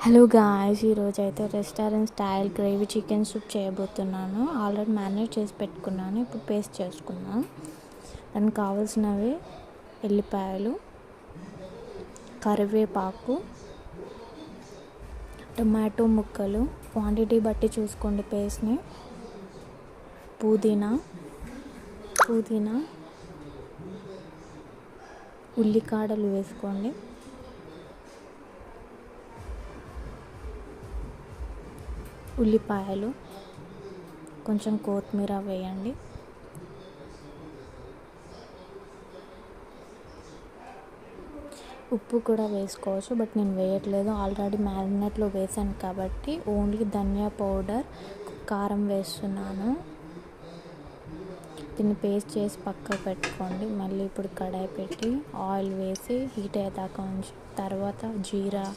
Hello guys, ఈరోజు అయితే restaurant style gravy chicken soup చేయబోతున్నాను. ఆల్రెడీ మ్యారినేట్ చేసి పెట్టుకున్నాను. ఇప్పుడు పేస్ట్ చేసుకున్నాను. దానికి కావాల్సినవి ఎల్లిపాయలు, కరివేపాకు, టొమాటో ముక్కలు, క్వాంటిటీ బట్టి చూసుకోండి పేస్ట్ని, పుదీనా, ఉల్లికాడలు వేసుకోండి, ఉల్లిపాయలు, కొంచెం కొత్తిమీర వేయండి. ఉప్పు కూడా వేసుకోవచ్చు, బట్ నేను వేయట్లేదు. ఆల్రెడీ మ్యారినేట్లో వేసాను కాబట్టి ఓన్లీ ధనియా పౌడర్, కారం వేస్తున్నాను. దీన్ని పేస్ట్ చేసి పక్కకు పెట్టుకోండి. మళ్ళీ ఇప్పుడు కడాయి పెట్టి ఆయిల్ వేసి హీట్ అయ్యేదాకా ఉంచి తర్వాత జీరా,